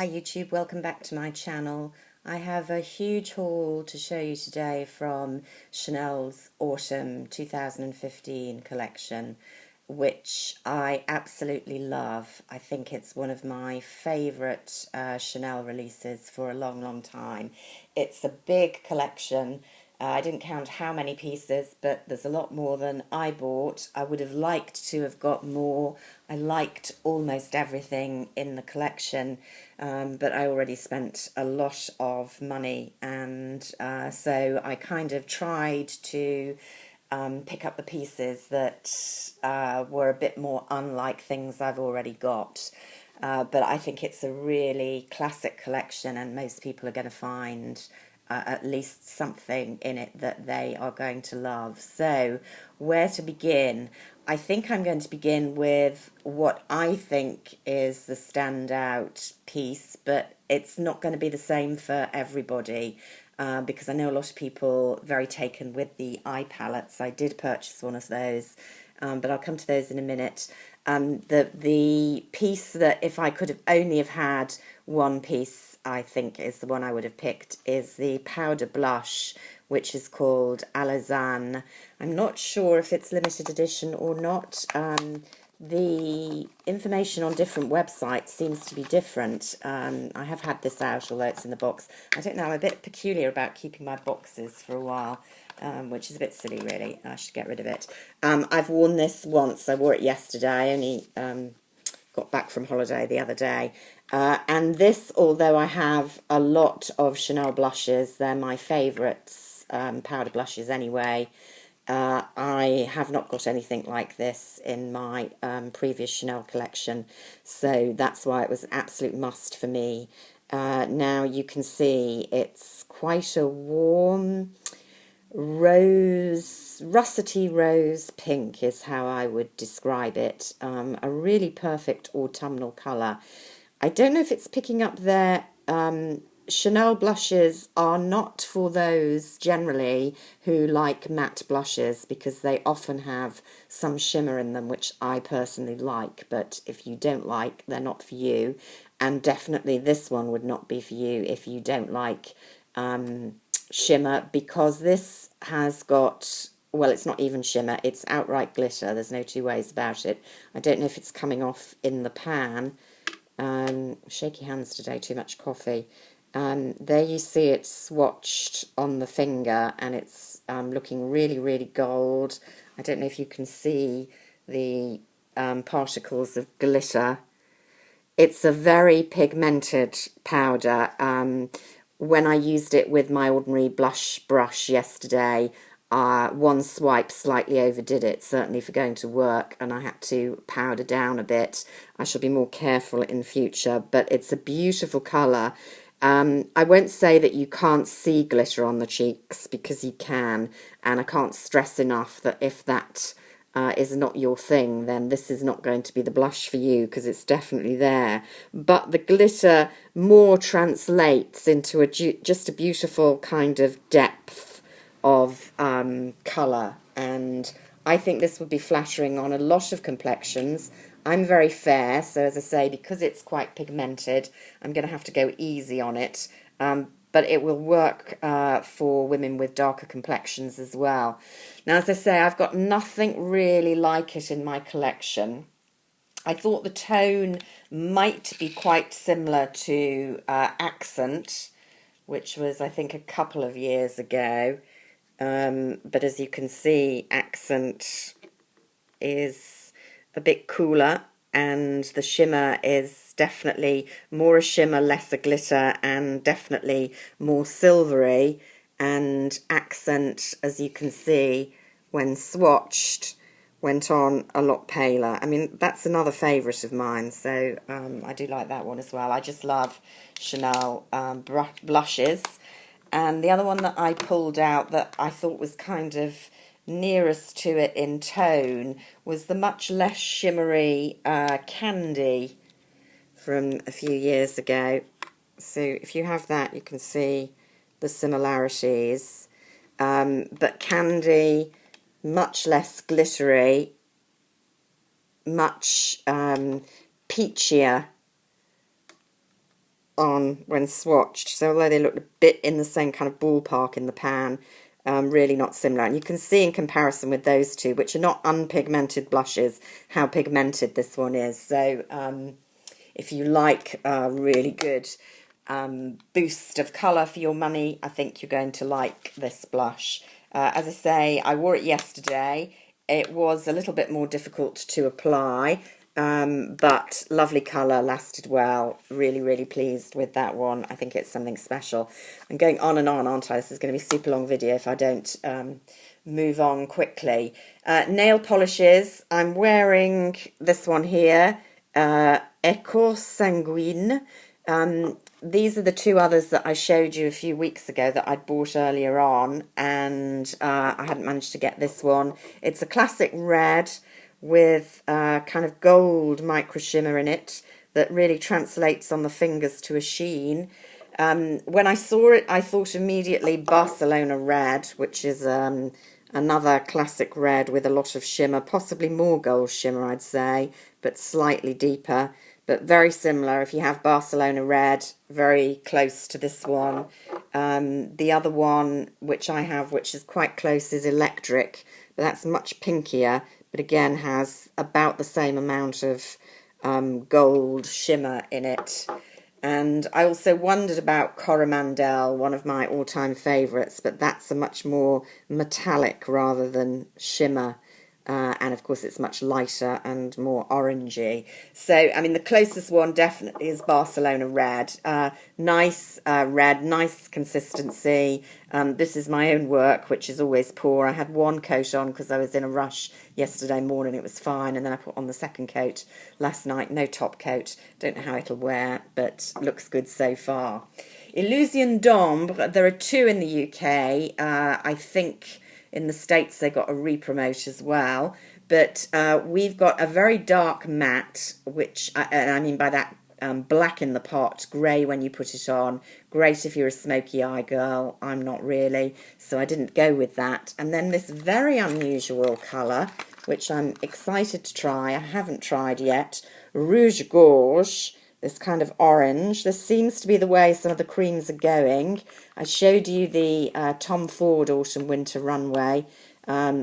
Hi YouTube, welcome back to my channel. I have a huge haul to show you today from Chanel's Autumn 2015 collection, which I absolutely love. I think it's one of my favourite Chanel releases for a long time. It's a big collection. I didn't count how many pieces, but there's a lot more than I bought. I would have liked to have got more. I liked almost everything in the collection, but I already spent a lot of money, and so I kind of tried to pick up the pieces that were a bit more unlike things I've already got. But I think it's a really classic collection, and most people are going to find at least something in it that they are going to love. So, where to begin? I think I'm going to begin with what I think is the standout piece, but it's not going to be the same for everybody. Because I know a lot of people very taken with the eye palettes. I did purchase one of those, but I'll come to those in a minute. The piece that, if I could have only have had one piece, I think is the one I would have picked, is the powder blush, which is called Alazane. I'm not sure if it's limited edition or not. The information on different websites seems to be different. I have had this out, although it's in the box. I don't know, I'm a bit peculiar about keeping my boxes for a while, which is a bit silly, really. I should get rid of it. I've worn this once. I wore it yesterday. I only got back from holiday the other day. And this, although I have a lot of Chanel blushes, they're my favourites, powder blushes anyway. I have not got anything like this in my previous Chanel collection, so that's why it was an absolute must for me. Now you can see it's quite a warm rose, russety rose pink is how I would describe it. A really perfect autumnal colour. I don't know if it's picking up there. Chanel blushes are not for those generally who like matte blushes, because they often have some shimmer in them, which I personally like, but if you don't like, they're not for you. And definitely this one would not be for you if you don't like shimmer, because this has got, well, it's not even shimmer, it's outright glitter. There's no two ways about it. I don't know if it's coming off in the pan. Shaky hands today, too much coffee. There you see it swatched on the finger, and it's looking really gold. I don't know if you can see the particles of glitter. It's a very pigmented powder. When I used it with my ordinary blush brush yesterday, one swipe slightly overdid it, certainly for going to work, and I had to powder down a bit. I shall be more careful in future, but it's a beautiful colour. I won't say that you can't see glitter on the cheeks, because you can, and I can't stress enough that if that is not your thing, then this is not going to be the blush for you, because it's definitely there. But the glitter more translates into just a beautiful kind of depth of colour, and I think this would be flattering on a lot of complexions. I'm very fair, so as I say, because it's quite pigmented, I'm going to have to go easy on it. But it will work for women with darker complexions as well. Now, as I say, I've got nothing really like it in my collection. I thought the tone might be quite similar to Accent, which was, I think, a couple of years ago. But as you can see, Accent is a bit cooler, and the shimmer is definitely more a shimmer, less a glitter, and definitely more silvery. And Accent, as you can see, when swatched, went on a lot paler. I mean, that's another favourite of mine, so I do like that one as well. I just love Chanel blushes. And the other one that I pulled out that I thought was kind of nearest to it in tone was the much less shimmery Candy from a few years ago. So if you have that, you can see the similarities. But Candy, much less glittery, much peachier on when swatched. So although they look a bit in the same kind of ballpark in the pan, really not similar. And you can see in comparison with those two, which are not unpigmented blushes, how pigmented this one is. So if you like a really good boost of colour for your money, I think you're going to like this blush. As I say, I wore it yesterday. It was a little bit more difficult to apply, but lovely colour, lasted well. Really, really pleased with that one. I think it's something special. I'm going on and on, aren't I? This is going to be a super long video if I don't move on quickly. Nail polishes. I'm wearing this one here, Eco Sanguine. These are the two others that I showed you a few weeks ago that I'd bought earlier on, and I hadn't managed to get this one. It's a classic red with kind of gold micro shimmer in it that really translates on the fingers to a sheen. When I saw it, I thought immediately Barcelona red, which is another classic red with a lot of shimmer, possibly more gold shimmer, I'd say, but slightly deeper. But very similar. If you have Barcelona red, very close to this one. The other one, which I have, which is quite close, is Electric, but that's much pinkier, but again has about the same amount of gold shimmer in it. And I also wondered about Coromandel, one of my all-time favourites, but that's a much more metallic rather than shimmer. And of course it's much lighter and more orangey. So, I mean, the closest one definitely is Barcelona red. Nice red, nice consistency. This is my own work, which is always poor. I had one coat on because I was in a rush yesterday morning. It was fine. And then I put on the second coat last night. No top coat. Don't know how it'll wear, but looks good so far. Illusion d'Ombre. There are two in the UK. I think in the States they got a re-promote as well, but we've got a very dark matte, which I mean by that black in the pot, grey when you put it on. Great if you're a smoky eye girl. I'm not really, so I didn't go with that. And then this very unusual colour, which I'm excited to try, I haven't tried yet, Rouge Gorge. This kind of orange. This seems to be the way some of the creams are going. I showed you the Tom Ford Autumn Winter Runway,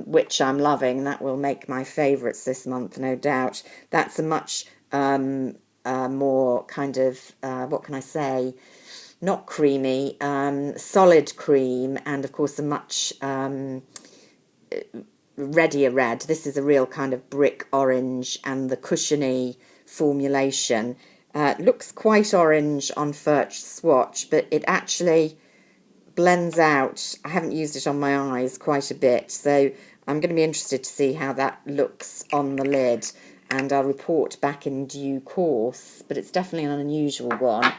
which I'm loving. That will make my favourites this month, no doubt. That's a much more kind of, what can I say, not creamy, solid cream, and of course a much reddier red. This is a real kind of brick orange, and the cushiony formulation looks quite orange on first swatch, but it actually blends out. I haven't used it on my eyes quite a bit, so I'm going to be interested to see how that looks on the lid, and I'll report back in due course, but it's definitely an unusual one.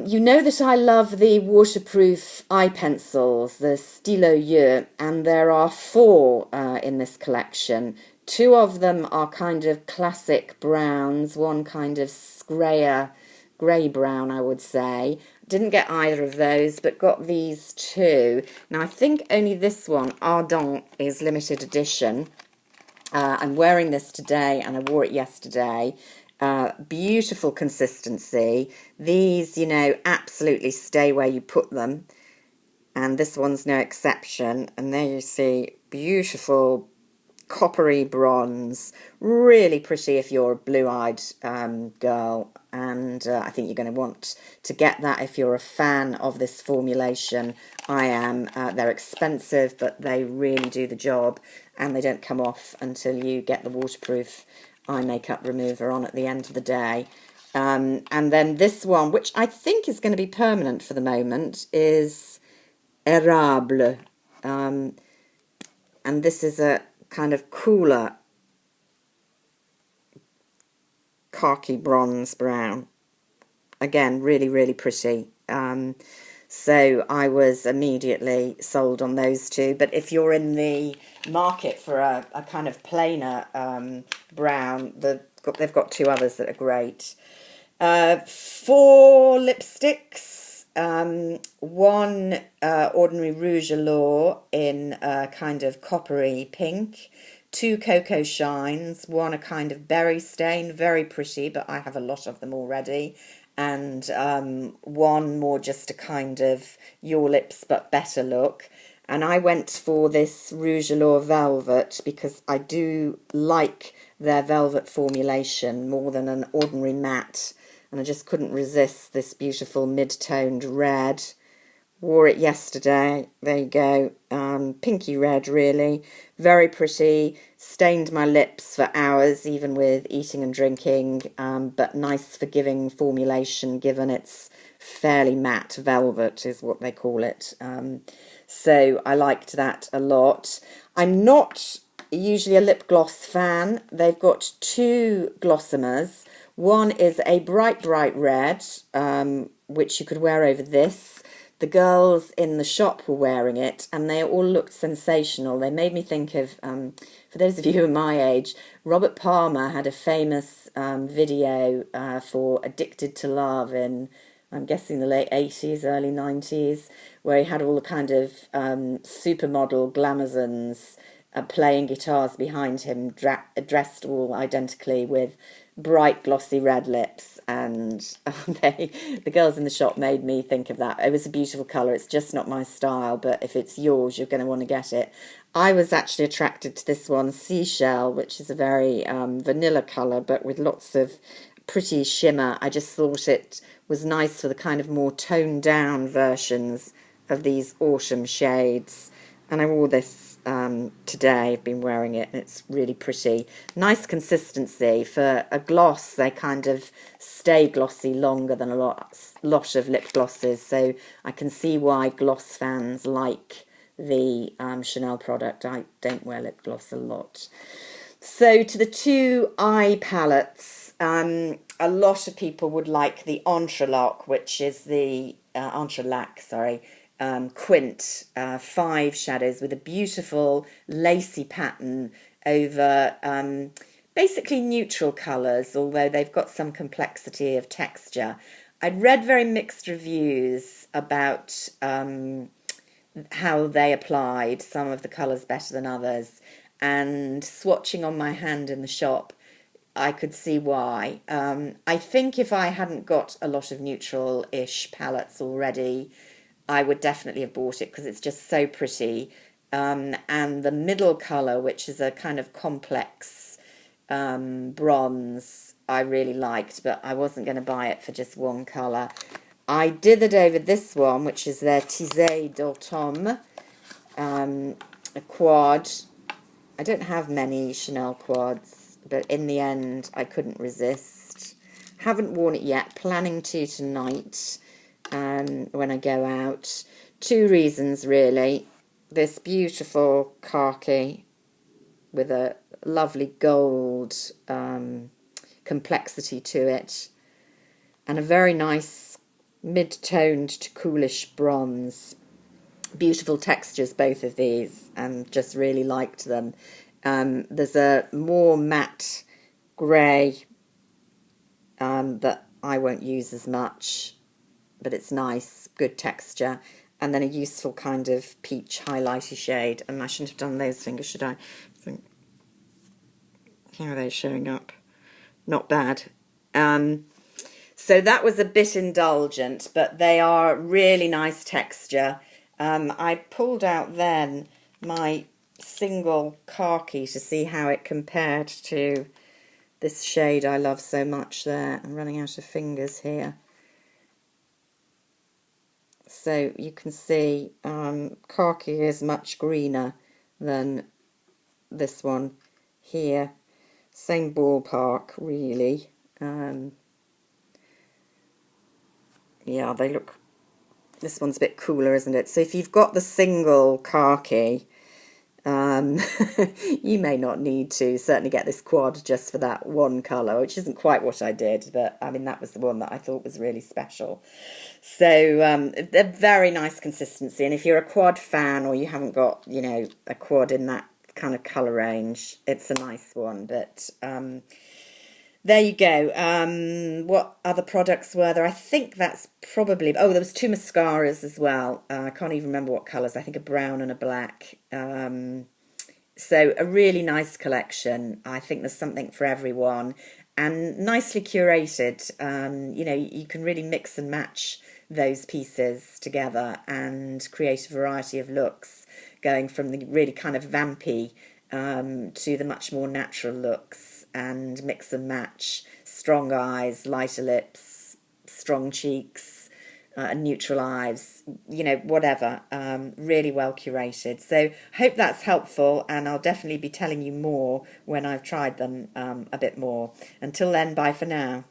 You know that I love the waterproof eye pencils, the Stylo Yeux, and there are four in this collection. Two of them are kind of classic browns, one kind of grey brown, I would say. Didn't get either of those, but got these two. Now, I think only this one, Ardent, is limited edition. I'm wearing this today, and I wore it yesterday. Beautiful consistency. These, you know, absolutely stay where you put them. And this one's no exception. And there you see, beautiful coppery bronze, really pretty if you're a blue-eyed girl, and I think you're going to want to get that if you're a fan of this formulation. I am. They're expensive, but they really do the job, and they don't come off until you get the waterproof eye makeup remover on at the end of the day. And then this one, which I think is going to be permanent for the moment, is Érable, and this is a kind of cooler khaki bronze brown. Again, really, really pretty. So I was immediately sold on those two. But if you're in the market for a kind of plainer brown, they've got two others that are great. 4 lipsticks. One ordinary Rouge Allure in a kind of coppery pink. two cocoa shines, one a kind of berry stain, very pretty, but I have a lot of them already, and one more just a kind of your lips but better look. And I went for this Rouge Allure Velvet because I do like their velvet formulation more than an ordinary matte, and I just couldn't resist this beautiful mid-toned red. Wore it yesterday. There you go. Pinky red, really. Very pretty. Stained my lips for hours, even with eating and drinking. But nice forgiving formulation, given it's fairly matte velvet, is what they call it. So I liked that a lot. I'm not usually a lip gloss fan. They've got two glossomers. One is a bright, bright red, which you could wear over this. The girls in the shop were wearing it, and they all looked sensational. They made me think of, for those of you who are my age, Robert Palmer had a famous video for Addicted to Love in, I'm guessing, the late 80s, early 90s, where he had all the kind of supermodel glamazons playing guitars behind him, dressed all identically with bright glossy red lips, and the girls in the shop made me think of that. It was a beautiful colour. It's just not my style, but if it's yours, you're going to want to get it. I was actually attracted to this one, Seashell, which is a very vanilla colour, but with lots of pretty shimmer. I just thought it was nice for the kind of more toned down versions of these autumn shades. And I wore this today. I've been wearing it, and it's really pretty. Nice consistency. For a gloss, they kind of stay glossy longer than a lot of lip glosses. So I can see why gloss fans like the Chanel product. I don't wear lip gloss a lot. So to the two eye palettes, a lot of people would like the Entrelac, which is the Entrelac, sorry, Quint 5 shadows with a beautiful lacy pattern over basically neutral colours, although they've got some complexity of texture. I'd read very mixed reviews about how they applied, some of the colours better than others, and swatching on my hand in the shop, I could see why. I think if I hadn't got a lot of neutral-ish palettes already, I would definitely have bought it because it's just so pretty. And the middle colour, which is a kind of complex bronze, I really liked, but I wasn't going to buy it for just one colour. I dithered over this one, which is their Tisé d'Automne, a quad. I don't have many Chanel quads, but in the end, I couldn't resist. Haven't worn it yet, planning to tonight. When I go out. Two reasons, really. This beautiful khaki with a lovely gold complexity to it, and a very nice mid-toned to coolish bronze. Beautiful textures, both of these, and just really liked them. There's a more matte grey that I won't use as much, but it's nice, good texture, and then a useful kind of peach highlighty shade. And I shouldn't have done those fingers, should I? Here are they showing up. Not bad. So that was a bit indulgent, but they are really nice texture. I pulled out then my single khaki to see how it compared to this shade I love so much there. I'm running out of fingers here. So you can see khaki is much greener than this one here. Same ballpark, really. Yeah, they look... This one's a bit cooler, isn't it? So if you've got the single khaki, you may not need to certainly get this quad just for that one colour, which isn't quite what I did, but I mean, that was the one that I thought was really special. So they're very nice consistency, and if you're a quad fan or you haven't got, you know, a quad in that kind of colour range, it's a nice one. But there you go. What other products were there? I think that's probably... Oh, there was two mascaras as well. I can't even remember what colours. I think a brown and a black. So a really nice collection. I think there's something for everyone and nicely curated. You know, you can really mix and match those pieces together and create a variety of looks, going from the really kind of vampy to the much more natural looks, and mix and match strong eyes, lighter lips, strong cheeks, neutral eyes, you know, whatever. Really well curated. So hope that's helpful, and I'll definitely be telling you more when I've tried them a bit more. Until then, bye for now.